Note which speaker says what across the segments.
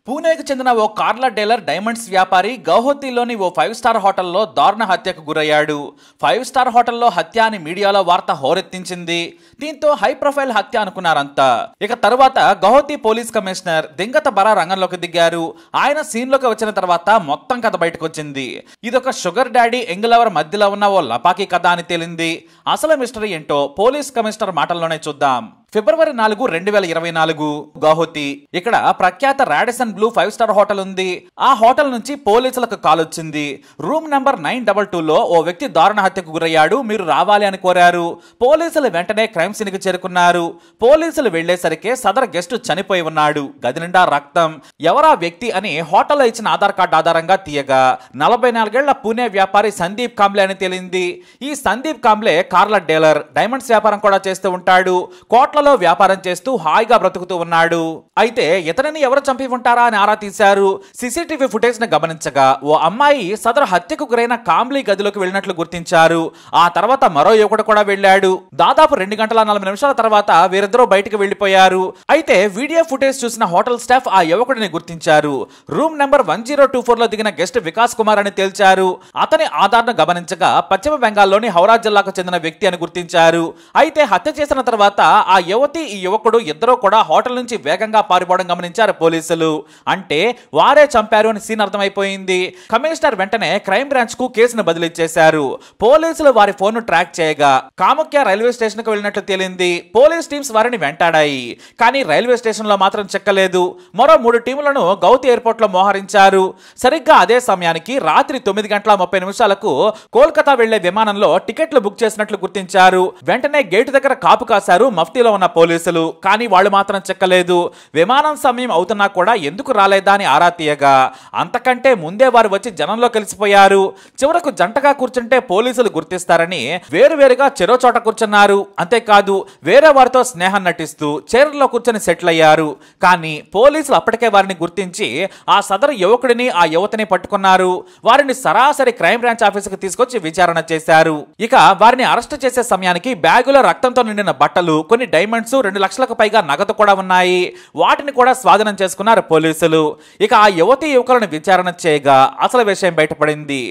Speaker 1: పూణేకు చెందిన ఓ కార్ల dealer diamonds వ్యాపారి గౌహతిలోని ఓ 5-స్టార్ హోటల్లో దారుణ హత్యకు గురయ్యాడు. 5-స్టార్ హోటల్లో హత్య అని మీడియాలో వార్త హోరెత్తించింది. దీంతో హై ప్రొఫైల్ హత్య అనుకున్నారంతా. ఇక తరువాత గౌహతి పోలీస్ కమిషనర్ దింగత బరా రంగంలోకి దిగారు. ఆయన సీన్లోకి వచ్చిన తర్వాత మొత్తం కథ బయటకు వచ్చింది. ఇదొక షుగర్ డాడీ ఎంగిలవర్ మధ్యలో ఉన్న ఓ లపాకీ కథ అని తేలింది. అసలు మిస్టరీ ఏంటో పోలీస్ కమిషనర్ మాటల్లోనే చూద్దాం. ఫిబ్రవరి 4, 2024 గౌహతి. ఇక్కడ ప్రఖ్యాత రాడిసన్ బ్లూ 5-స్టార్ హోటల్ ఉంది. ఆ హోటల్ నుంచి పోలీసులకు కాల్ వచ్చింది. రూమ్ నెంబర్ 922లో ఓ వ్యక్తి దారుణ హత్యకు గురయ్యాడు, మీరు రావాలి అని కోరారు. పోలీసులు వెంటనే క్రైమ్ సీన్ కి చేరుకున్నారు. పోలీసులు వెళ్లేసరికి సదర్ గెస్ట్ చనిపోయి ఉన్నాడు. గది నిండా రక్తం. ఎవరా వ్యక్తి అని హోటల్లో ఇచ్చిన ఆధార్ కార్డు ఆధారంగా తీయగా 44 ఏళ్ల పూణే వ్యాపారి సందీప్ కాంబ్లే అని తేలింది. ఈ సందీప్ కాంబ్లే కార్ల డీలర్, డైమండ్స్ వ్యాపారం కూడా చేస్తూ ఉంటాడు. కోట్ల వ్యాపారం చేస్తూ హాయిగా బ్రతుకుతూ ఉన్నాడు. అయితే ఇతనిని ఎవరు చంపి ఉంటారా అని ఆరా తీశారు. సీసీటీవీ ఫుటేజ్ ని గమనించగా ఓ అమ్మాయి సదరు హత్యకు గురైన కాంబ్లీ గదిలోకి వెళ్ళినట్లు గుర్తించారు. ఆ తర్వాత మరో యువకుడు కూడా వెళ్ళాడు. దాదాపు 2 గంటల 40 నిమిషాల తర్వాత వీరిద్దరూ బయటకు వెళ్లిపోయారు. అయితే వీడియో ఫుటేజ్ చూసిన హోటల్ స్టాఫ్ ఆ యువకుడిని గుర్తించారు. రూమ్ నెంబర్ 1024లో దిగిన గెస్ట్ వికాస్ కుమార్ అని తేల్చారు. అతని ఆధార్ను గమనించగా పశ్చిమ బెంగాల్లోని హౌరా జిల్లాకు చెందిన వ్యక్తి అని గుర్తించారు. అయితే హత్య చేసిన తర్వాత ఆ యువతి, ఈ యువకుడు ఇద్దరు కూడా హోటల్ నుంచి వేగంగా పారిపోవడం గమనించారు పోలీసులు. అంటే వారే చంపారు అని సీన్ అర్థమైపోయింది. కమిషనర్ వెంటనే క్రైమ్ బ్రాంచ్ కు కేసును బదిలీ చేశారు. పోలీసులు వారి ఫోన్ ను ట్రాక్ చేయగా కాముఖ్య రైల్వే స్టేషన్ కు వెళ్ళినట్లు తేలింది. పోలీస్ టీమ్స్ వారిని వెంటాడాయి. కానీ రైల్వే స్టేషన్ లో మాత్రం చెక్కలేదు. మరో 3 టీములను గౌహతి ఎయిర్పోర్ట్ లో మోహరించారు. సరిగ్గా అదే సమయానికి రాత్రి 9 గంటల 30 నిమిషాలకు కోల్కతా వెళ్లే విమానంలో టికెట్లు బుక్ చేసినట్లు గుర్తించారు. వెంటనే గేటు దగ్గర కాపు కాశారు మఫ్తీలో ఉన్న పోలీసులు. కానీ వాళ్ళు మాత్రం చెక్కలేదు. విమానం సమయం అవుతున్నా కూడా ఎందుకు రాలేదా అని ఆరా తీయగా అంతకంటే ముందే వారు వచ్చి జనంలో కలిసిపోయారు. చివరకు జంటగా కూర్చుంటే పోలీసులు గుర్తిస్తారని వేరువేరుగా చెరో చోట కూర్చున్నారు. అంతేకాదు వేరే వారితో స్నేహం నటిస్తూ చైర్లో కూర్చొని సెటిల్ అయ్యారు. కానీ పోలీసులు అప్పటికే వారిని గుర్తించి ఆ సదరు యువకుడిని, ఆ యువతిని పట్టుకున్నారు. వారిని సరాసరి క్రైమ్ బ్రాంచ్ ఆఫీసుకు తీసుకొచ్చి విచారణ చేశారు. ఇక వారిని అరెస్ట్ చేసే సమయానికి బ్యాగులో రక్తంతో నిండిన బట్టలు, కొన్ని డైమండ్స్, 2 లక్షలకు పైగా నగదు కూడా ఉన్నాయి. వాటిని కూడా స్వాధీనం చేసుకున్నారు పోలీసులు. ఇక ఆ యువతి యువకులను విచారణ చేయగా అసలు విషయం బయటపడింది.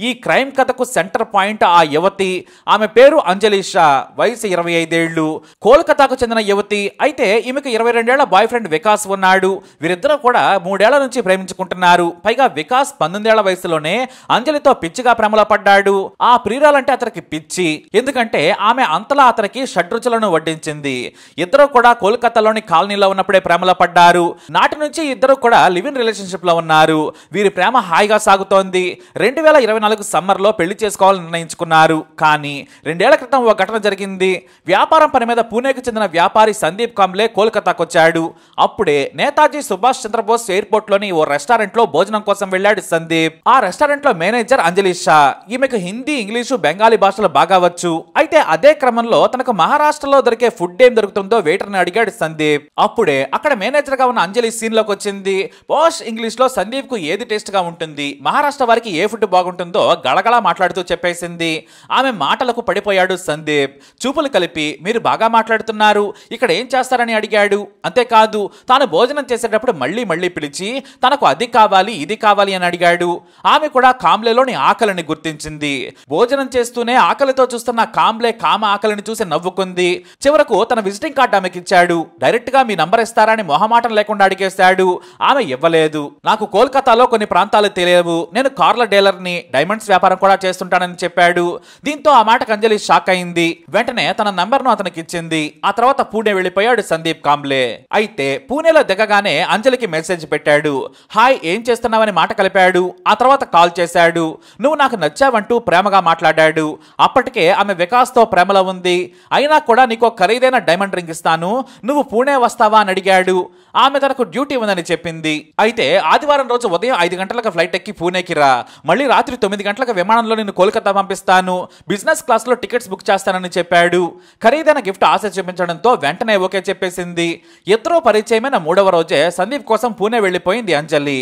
Speaker 1: ఈ క్రైమ్ కథకు సెంటర్ పాయింట్ ఆ యువతి. ఆమె పేరు అంజలి షా, వయసు 25 ఏళ్లు, కోల్కతాకు చెందిన యువతి. అయితే ఈమెకు 22 ఏళ్ల బాయ్ ఫ్రెండ్ వికాస్ ఉన్నాడు. వీరిద్దరూ కూడా 3 ఏళ్ల నుంచి ప్రేమించుకుంటున్నారు. పైగా వికాస్ 19 ఏళ్ల వయసులోనే అంజలితో పిచ్చిగా ప్రేమలో పడ్డాడు. ఆ ప్రియురాలంటే అతనికి పిచ్చి. ఎందుకంటే ఆమె అంతలా అతనికి షడ్రుచులను వడ్డించింది. ఇద్దరు కూడా కోల్కతాలోని కాలనీలో ఉన్నప్పుడే ప్రేమలో పడ్డారు. నాటి నుంచి ఇద్దరు కూడా లివ్ ఇన్ రిలేషన్షిప్ లో ఉన్నారు. వీరి ప్రేమ హాయిగా సాగుతోంది. 2024 సమ్మర్ లో పెళ్లి చేసుకోవాలని నిర్ణయించుకున్నారు. కానీ 2 ఏళ్ల క్రితం ఓ ఘటన జరిగింది. వ్యాపారం పని మీద పూణేకి చెందిన వ్యాపారి సందీప్ కాంబ్లే కోల్కతాకు వచ్చాడు. అప్పుడే నేతాజీ సుభాష్ చంద్రబోస్ ఎయిర్పోర్ట్ లోని ఓ రెస్టారెంట్ లో భోజనం కోసం వెళ్ళాడు సందీప్. ఆ రెస్టారెంట్ లో మేనేజర్ అంజలి షా. ఈమెకు హిందీ, ఇంగ్లీషు, బెంగాలీ భాషలు బాగా వచ్చు. అయితే అదే క్రమంలో తనకు మహారాష్ట్రలో దొరికే ఫుడ్ ఏం దొరుకుతుందో వెయిటర్ ని అడిగాడు సందీప్. అప్పుడే అక్కడ మేనేజర్ గా ఉన్న అంజలి సీన్ లోకి వచ్చింది. పోష్ ఇంగ్లీష్ లో సందీప్ కు ఏది టేస్ట్ గా ఉంటుంది, మహారాష్ట్ర వారికి ఏ ఫుడ్ బాగుంటుందో గళగళా మాట్లాడుతూ చెప్పేసింది. ఆమె మాటలకు పడిపోయాడు సందీప్. చూపులు కలిపి మీరు బాగా మాట్లాడుతున్నారు, ఇక్కడ ఏం చేస్తారని అడిగాడు. అంతేకాదు తాను భోజనం చేసేటప్పుడు మళ్ళీ మళ్ళీ పిలిచి తనకు అది కావాలి, ఇది కావాలి అని అడిగాడు. ఆమె కూడా కాంబ్లేలోని ఆకలిని గుర్తించింది. భోజనం చేస్తూనే ఆకలితో చూస్తున్న కాంబ్లే కామ ఆకలిని చూసి నవ్వుకుంది. చివరకు తన విజిటింగ్ కార్డు ఆమెకి ఇచ్చాడు. డైరెక్ట్ గా మీ నంబర్ ఇస్తారని మొహమాటం లేకుండా అడిగేశాడు. ఆమె ఇవ్వలేదు. నాకు కోల్కతాలో కొన్ని ప్రాంతాలు తెలియవు, నేను కార్ల డీలర్ని, డైమండ్స్ వ్యాపారం కూడా చేస్తుంటానని చెప్పాడు. దీంతో ఆ మాటకు అంజలి షాక్ అయింది. వెంటనే తన నంబర్ను అతనికి ఇచ్చింది. ఆ తర్వాత పూణే వెళ్లిపోయాడు సందీప్ కాంబ్లే. అయితే పూణేలో దిగగానే అంజలికి మెసేజ్ పెట్టాడు. హాయ్, ఏం చేస్తున్నావని మాట కలిపాడు. ఆ తర్వాత కాల్ చేశాడు. నువ్వు నాకు నచ్చావంటూ ప్రేమగా మాట్లాడాడు. అప్పటికే ఆమె వికాస్ తో ప్రేమలో ఉంది. అయినా కూడా నీకు ఖరీదైన డైమండ్ రింగ్ ఇస్తాను, నువ్వు పూణే వస్తావా అని అడిగాడు. ఆమె తనకు డ్యూటీ ఉందని చెప్పింది. అయితే ఆదివారం రోజు ఉదయం 5 గంటలకు ఫ్లైట్ ఎక్కి పూణేకి రా, మళ్ళీ రాత్రి 9 గంటలకు విమానంలో నిన్ను కోల్కతా పంపిస్తాను, బిజినెస్ క్లాస్ లో టికెట్స్ బుక్ చేస్తానని చెప్పాడు. ఖరీదైన గిఫ్ట్ ఆశ చూపించడంతో వెంటనే ఓకే చెప్పేసింది. ఇద్దరూ పరిచయమైన 3వ రోజే సందీప్ కోసం పూణే వెళ్లిపోయింది అంజలి.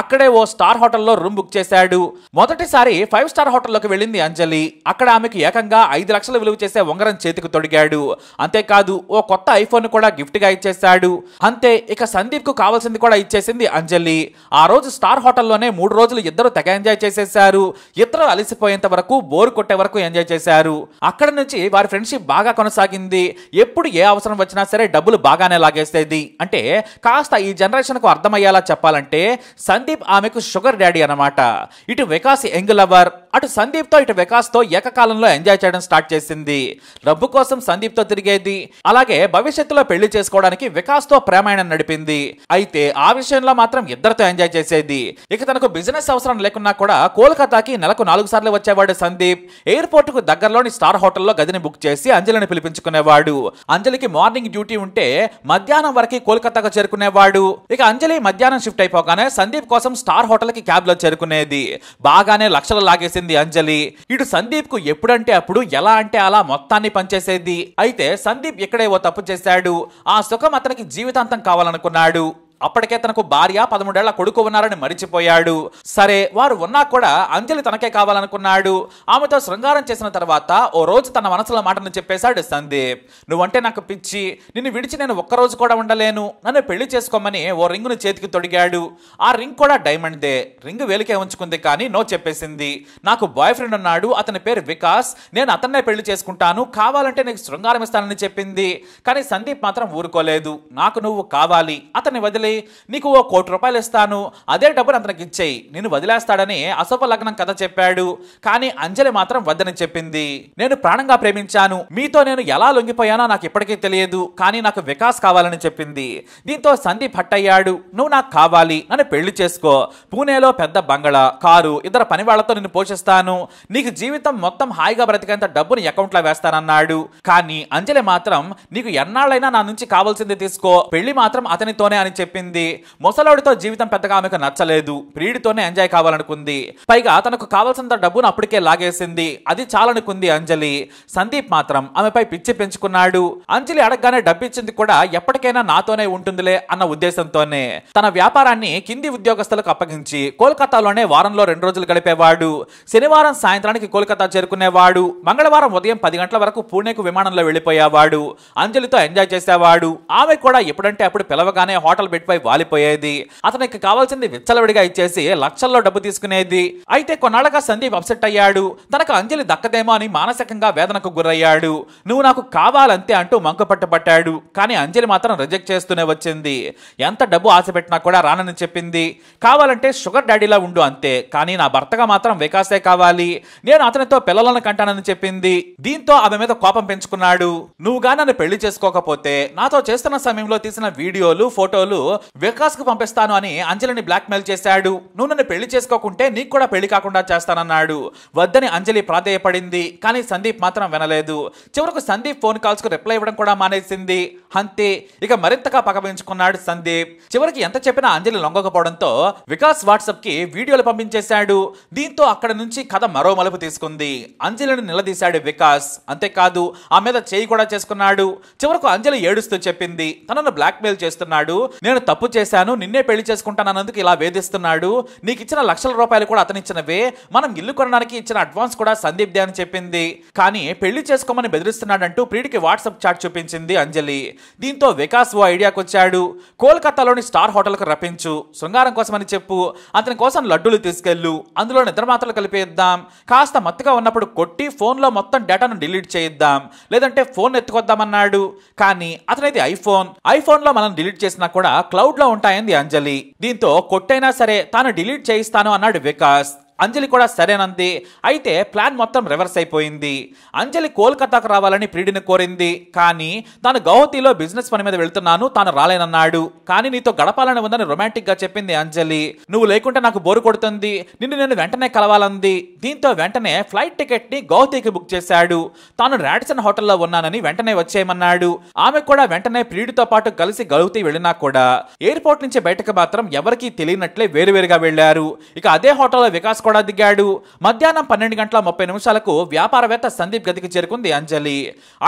Speaker 1: అక్కడే ఓ స్టార్ హోటల్లో రూమ్ బుక్ చేశాడు. మొదటిసారి 5-స్టార్ హోటల్లోకి వెళ్ళింది అంజలి. అక్కడ ఆమెకు ఏకంగా 5 లక్షలు విలువ చేసే ఉంగరం చేతికి తొడిగాడు. అంతేకాదు ఓ కొత్త ఐఫోన్ కూడా గిఫ్ట్ గా ఇచ్చేశాడు. అంతే, ఇక సందీప్ కు కావాల్సింది కూడా ఇచ్చేసింది అంజలి. ఆ రోజు స్టార్ హోటల్లోనే 3 రోజులు ఇద్దరు తెగ ఎంజాయ్ చేసేశారు. ఇద్దరు అలసిపోయేంత వరకు, బోర్ కొట్టే వరకు ఎంజాయ్ చేశారు. అక్కడ నుంచి వారి ఫ్రెండ్షిప్ బాగా కొనసాగింది. ఎప్పుడు ఏ అవసరం వచ్చినా సరే డబ్బులు బాగానే లాగేసేది. అంటే కాస్త ఈ జనరేషన్ కు అర్థమయ్యేలా చెప్పాలంటే సందీప్ ఆమెకు షుగర్ డాడీ అన్నమాట. ఇటు వికాస్ యంగ్ లవర్, అటు సందీప్ తో ఇటు వికాస్ తో ఏకకాలంలో ఎంజాయ్ చేయడం స్టార్ట్ చేసింది. డబ్బు కోసం సందీప్ తో తిరిగేది. అలాగే భవిష్యత్తులో పెళ్లి చేసుకోవడానికి వికాస్ తో ప్రేమాయణం నడిపింది. అయితే ఆ విషయంలో మాత్రం ఇద్దరితో ఎంజాయ్ చేసేది. ఇక తనకు బిజినెస్ అవసరం లేకున్నా కూడా కోల్కతాకి నెలకు 4 సార్లు వచ్చేవాడు సందీప్. ఎయిర్పోర్ట్ కు దగ్గరలోని స్టార్ హోటల్లో గదిని బుక్ చేసి అంజలిని పిలిపించుకునేవాడు. అంజలికి మార్నింగ్ డ్యూటీ ఉంటే మధ్యాహ్నం వరకు కోల్కతాకు చేరుకునేవాడు. ఇక అంజలి మధ్యాహ్నం షిఫ్ట్ అయిపోగానే సందీప్ కోసం స్టార్ హోటల్ కి క్యాబ్ లో చేరుకునేది. బాగానే లక్షలు లాగేసింది అంజలి. ఇటు సందీప్ కు ఎప్పుడంటే అప్పుడు, ఎలా అంటే అలా మొత్తాన్ని పనిచేసేది. అయితే సందీప్ ఇక్కడే ఓ తప్పు చేశాడు. ఆ సుఖం అతనికి జీవితాంతం కావాలనుకున్నాడు. అప్పటికే తనకు భార్య, 13 ఏళ్ల కొడుకు ఉన్నారని మరిచిపోయాడు. సరే, వారు ఉన్నా కూడా అంజలి తనకే కావాలనుకున్నాడు. ఆమెతో శృంగారం చేసిన తర్వాత ఓ రోజు తన మనసులో మాటను చెప్పేశాడు సందీప్. నువ్వంటే నాకు పిచ్చి, నిన్ను విడిచి నేను ఒక్కరోజు కూడా ఉండలేను, నన్ను పెళ్లి చేసుకోమని ఓ రింగును చేతికి తొడిగాడు. ఆ రింగ్ కూడా డైమండ్ దే. రింగ్ వేలికే ఉంచుకుంది, కానీ నో చెప్పేసింది. నాకు బాయ్ ఫ్రెండ్ ఉన్నాడు, అతని పేరు వికాస్, నేను అతన్నే పెళ్లి చేసుకుంటాను, కావాలంటే నీకు శృంగారం ఇస్తానని చెప్పింది. కానీ సందీప్ మాత్రం ఊరుకోలేదు. నాకు నువ్వు కావాలి, అతన్ని వదిలి నీకు ఓ 1 కోటి రూపాయలు ఇస్తాను, అదే డబ్బును అతనికి ఇచ్చేయి, నేను వదిలేస్తాడని అశుభ లగ్నం కథ చెప్పాడు. కానీ అంజలి మాత్రం వద్దని చెప్పింది. నేను ప్రాణంగా ప్రేమించాను, మీతో నేను ఎలా లొంగిపోయానో నాకు ఇప్పటికీ తెలియదు, కానీ నాకు వికాస్ కావాలని చెప్పింది. దీంతో సందీప్ హట్ అయ్యాడు. నువ్వు నాకు కావాలి, నన్ను పెళ్లి చేసుకో, పూణేలో పెద్ద బంగళా, కారు, 2 పని వాళ్లతో నిన్ను పోషిస్తాను, నీకు జీవితం మొత్తం హాయిగా బ్రతికేంత డబ్బుని అకౌంట్లో వేస్తానన్నాడు. కానీ అంజలి మాత్రం నీకు ఎన్నాళ్ళైనా నా నుంచి కావాల్సింది తీసుకో, పెళ్లి మాత్రం అతనితోనే అని చెప్పింది. ముసలోడితో జీవితం పెద్దగా ఆమెకు నచ్చలేదు. ప్రియుడితోనే ఎంజాయ్ కావాలనుకుంది. పైగా తనకు కావాల్సినంత డబ్బును అప్పటికే లాగేసింది. అది చాలనుకుంది అంజలి. సందీప్ మాత్రం ఆమెపై పిచ్చి పెంచుకున్నాడు. అంజలి అడగగానే డబ్బిచ్చింది కూడా ఎప్పటికైనా నాతోనే ఉంటుందిలే అన్న ఉద్దేశంతోనే. తన వ్యాపారాన్ని కింది ఉద్యోగస్తులకు అప్పగించి కోల్కతాలోనే వారంలో 2 రోజులు గడిపేవాడు. శనివారం సాయంత్రానికి కోల్కతా చేరుకునేవాడు. మంగళవారం ఉదయం 10 గంటల వరకు పూణేకు విమానంలో వెళ్లిపోయేవాడు. అంజలితో ఎంజాయ్ చేసేవాడు. ఆమె కూడా ఎప్పుడంటే అప్పుడు పిలవగానే హోటల్ బెడ్ పై వాలిపోయేది. అతనికి కావాల్సింది విచ్చలవిడిగా ఇచ్చేసి లక్షల్లో డబ్బు తీసుకునేది. అయితే కొన్నాళ్ళగా సందీప్ అప్సెట్ అయ్యాడు. తనకు అంజలి దక్కదేమో అని మానసికంగా వేదనకు గురయ్యాడు. నువ్వు నాకు కావాలంతే అంటూ మంకుపట్టుబట్టాడు. కానీ అంజలి మాత్రం రిజెక్ట్ చేస్తూనే వచ్చింది. ఎంత డబ్బు ఆశ పెట్టినా కూడా రానని చెప్పింది. కావాలంటే షుగర్ డాడీలా ఉండు అంతే, కానీ నా భర్తగా మాత్రం వికాసే కావాలి, నేను అతనితో పిల్లలను కంటానని చెప్పింది. దీంతో ఆమె మీద కోపం పెంచుకున్నాడు. నువ్వుగా నన్ను పెళ్లి చేసుకోకపోతే నాతో చేస్తున్న సమయంలో తీసిన వీడియోలు, ఫోటోలు వికాస్ కు పంపిస్తాను అని అంజలిని బ్లాక్ మెయిల్ చేశాడు. నువ్వు నన్ను పెళ్లి చేసుకోకుంటే నీకు కూడా పెళ్లి కాకుండా చేస్తానన్నాడు. వద్దని అంజలి ప్రాధేయపడింది. కానీ సందీప్ మాత్రం వినలేదు. చివరకు సందీప్ ఫోన్ కాల్స్ కు రిప్లై ఇవ్వడం కూడా మానేసింది. అంతే, ఇక మరింతగా పగపించుకున్నాడు సందీప్. చివరికి ఎంత చెప్పినా అంజలి లొంగకపోవడంతో వికాస్ వాట్సాప్ కి వీడియోలు పంపించేశాడు. దీంతో అక్కడ నుంచి కథ మరో మలుపు తీసుకుంది. అంజలిని నిలదీశాడు వికాస్. అంతేకాదు ఆ మీద చేయి కూడా చేసుకున్నాడు. చివరకు అంజలి ఏడుస్తూ చెప్పింది, తనను బ్లాక్ మెయిల్ చేస్తున్నాడు, నేను తప్పు చేశాను, నిన్నే పెళ్లి చేసుకుంటానన్నందుకు ఇలా వేధిస్తున్నాడు, నీకు ఇచ్చిన లక్షల రూపాయలు కూడా అతనిచ్చినవే, మనం ఇల్లు కొనడానికి ఇచ్చిన అడ్వాన్స్ కూడా సందీప్ దే అని చెప్పింది. కానీ పెళ్లి చేసుకోమని బెదిరిస్తున్నాడంటూ ప్రియుడికి వాట్సాప్ చాట్ చూపించింది అంజలి. దీంతో వికాస్ ఓ ఐడియాకి వచ్చాడు. కోల్కతాలోని స్టార్ హోటల్ కు రప్పించు, శృంగారం కోసమని చెప్పు, అతని కోసం లడ్డూలు తీసుకెళ్ళు, అందులో నిద్రమాత్రలు కలిపేద్దాం, కాస్త మత్తుగా ఉన్నప్పుడు కొట్టి ఫోన్ లో మొత్తం డేటాను డిలీట్ చేయిద్దాం, లేదంటే ఫోన్ ఎత్తుకొద్దామన్నాడు. కానీ అతనిది ఐఫోన్ లో మనం డిలీట్ చేసినా కూడా క్లౌడ్ లో ఉంటాయంది అంజలి. దీంతో కొట్టైనా సరే తాను డిలీట్ చేయిస్తాను అన్నాడు వికాస్. అంజలి కూడా సరేనంది. అయితే ప్లాన్ మొత్తం రివర్స్ అయిపోయింది. అంజలి కోల్కతాకు రావాలని ప్రియుడిని కోరింది. కానీ తాను గౌహతిలో బిజినెస్ పని మీద వెళ్తున్నాను, తాను రాలేనన్నాడు. కానీ నీతో గడపాలని ఉందని రొమాంటిక్ గా చెప్పింది అంజలి. నువ్వు లేకుంటే నాకు బోరు కొడుతుంది, నిన్ను నేను వెంటనే కలవాలంది. దీంతో వెంటనే ఫ్లైట్ టికెట్ ని గౌహతికి బుక్ చేశాడు. తాను రాడిసన్ హోటల్లో ఉన్నానని వెంటనే వచ్చేయమన్నాడు. ఆమె కూడా వెంటనే ప్రియుడితో పాటు కలిసి గౌహతి వెళ్ళినా కూడా ఎయిర్పోర్ట్ నుంచి బయటకు మాత్రం ఎవరికీ తెలియనట్లే వేరువేరుగా వెళ్లారు. ఇక అదే హోటల్లో వికాస్ కూడా దిగాడు. మధ్యాహ్నం 12:30 వ్యాపారవేత్త సందీప్ గదికి చేరుకుంది అంజలి.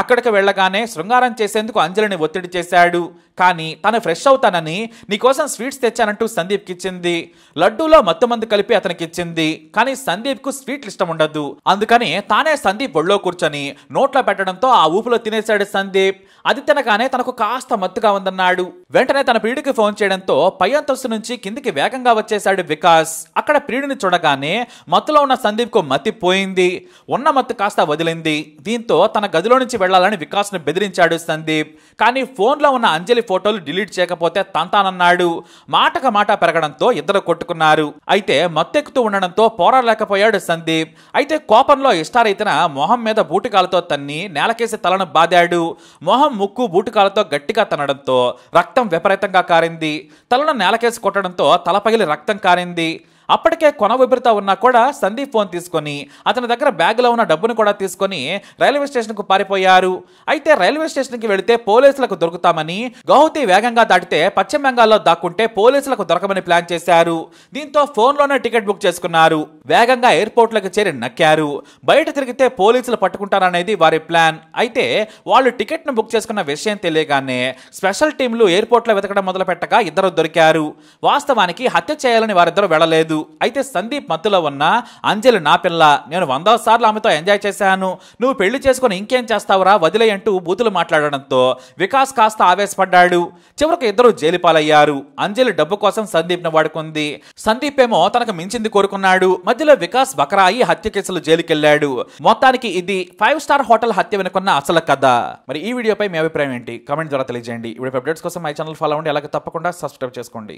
Speaker 1: అక్కడికి వెళ్ళగానే శృంగారం చేసేందుకు అంజలిని ఒత్తిడి చేశాడు. కానీ తను ఫ్రెష్ అవుతానని నీకోసం స్వీట్స్ తెచ్చానంటూ సందీప్కి ఇచ్చింది. లడ్డూలో మత్తుమందు కలిపి అతనికి ఇచ్చింది. కానీ సందీప్కు స్వీట్లు ఇష్టం ఉండదు. అందుకని తానే సందీప్ ఒళ్ళో కూర్చొని నోట్లో పెట్టడంతో ఆ ఊపులో తినేశాడు సందీప్. అది తినగానే తనకు కాస్త మత్తుగా ఉందన్నాడు. వెంటనే తన ప్రియుడికి ఫోన్ చేయడంతో పై అంతస్తు నుంచి కిందికి వేగంగా వచ్చేశాడు వికాస్. అక్కడ ప్రియుడిని చూడగానే మత్తులో ఉన్న సందీప్కు మత్తి పోయింది. ఉన్న మత్తు కాస్త వదిలింది. దీంతో తన గదిలో నుంచి వెళ్లాలని వికాస్ను బెదిరించాడు సందీప్. కానీ ఫోన్లో ఉన్న అంజలి ఫోటోలు డిలీట్ చేయకపోతే తంతానన్నాడు. మాటక మాట పెరగడంతో ఇద్దరు కొట్టుకున్నారు. అయితే మత్తెక్కుతూ ఉండడంతో పోరాడలేకపోయాడు సందీప్. అయితే కోపంలో ఇష్టారైతన మొహం మీద బూటికాలతో తన్ని నేలకేసి తలను బాదాడు. మొహం ముక్కు బూటికాలతో గట్టిగా తనడంతో రక్తం విపరీతంగా కారింది. తలను నేలకేసి కొట్టడంతో తల పగిలి రక్తం కారింది. అప్పటికే కొన ఊపిరితో ఉన్నా కూడా సందీప్ ఫోన్ తీసుకొని అతని దగ్గర బ్యాగులో ఉన్న డబ్బును కూడా తీసుకొని రైల్వే స్టేషన్కు పారిపోయారు. అయితే రైల్వే స్టేషన్కి వెళితే పోలీసులకు దొరుకుతామని, గౌహతి వేగంగా దాటితే పశ్చిమ బెంగాల్లో దాక్కుంటే పోలీసులకు దొరకమని ప్లాన్ చేశారు. దీంతో ఫోన్లోనే టికెట్ బుక్ చేసుకున్నారు. వేగంగా ఎయిర్పోర్ట్లోకి చేరి నక్కారు. బయట తిరిగితే పోలీసులు పట్టుకుంటారనేది వారి ప్లాన్. అయితే వాళ్ళు టికెట్ను బుక్ చేసుకున్న విషయం తెలియగానే స్పెషల్ టీంలు ఎయిర్పోర్ట్లో వెతకడం మొదలు పెట్టగా ఇద్దరు దొరికారు. వాస్తవానికి హత్య చేయాలని వారిద్దరూ వెళ్ళలేదు. అయితే సందీప్ మత్తులో ఉన్న అంజలి నా పిల్ల, నేను 100 సార్లు ఆమెతో ఎంజాయ్ చేశాను, నువ్వు పెళ్లి చేసుకుని ఇంకేం చేస్తావురా వదిలేయంటూ బూతులు మాట్లాడడంతో వికాస్ కాస్త ఆవేశపడ్డాడు. చివరికి ఇద్దరు జైలు పాలయ్యారు. అంజలి డబ్బు కోసం సందీప్ ను వాడుకుంది. సందీప్ ఏమో తనకు మించింది కోరుకున్నాడు. మధ్యలో వికాస్ బకరాయి హత్య కేసులు జైలుకెళ్లాడు. మొత్తానికి ఇది 5 స్టార్ హోటల్ హత్య వెనుకున్న అసలు కథ. మరి ఈ వీడియోపై మీ అభిప్రాయం ఏంటి? కామెంట్ ద్వారా తెలియజేయండి. ఇప్పుడు అప్డేట్స్ కోసం మై ఛానల్ ఫాలో అవ్వండి. అలాగే తప్పకుండా సబ్స్క్రైబ్ చేసుకోండి.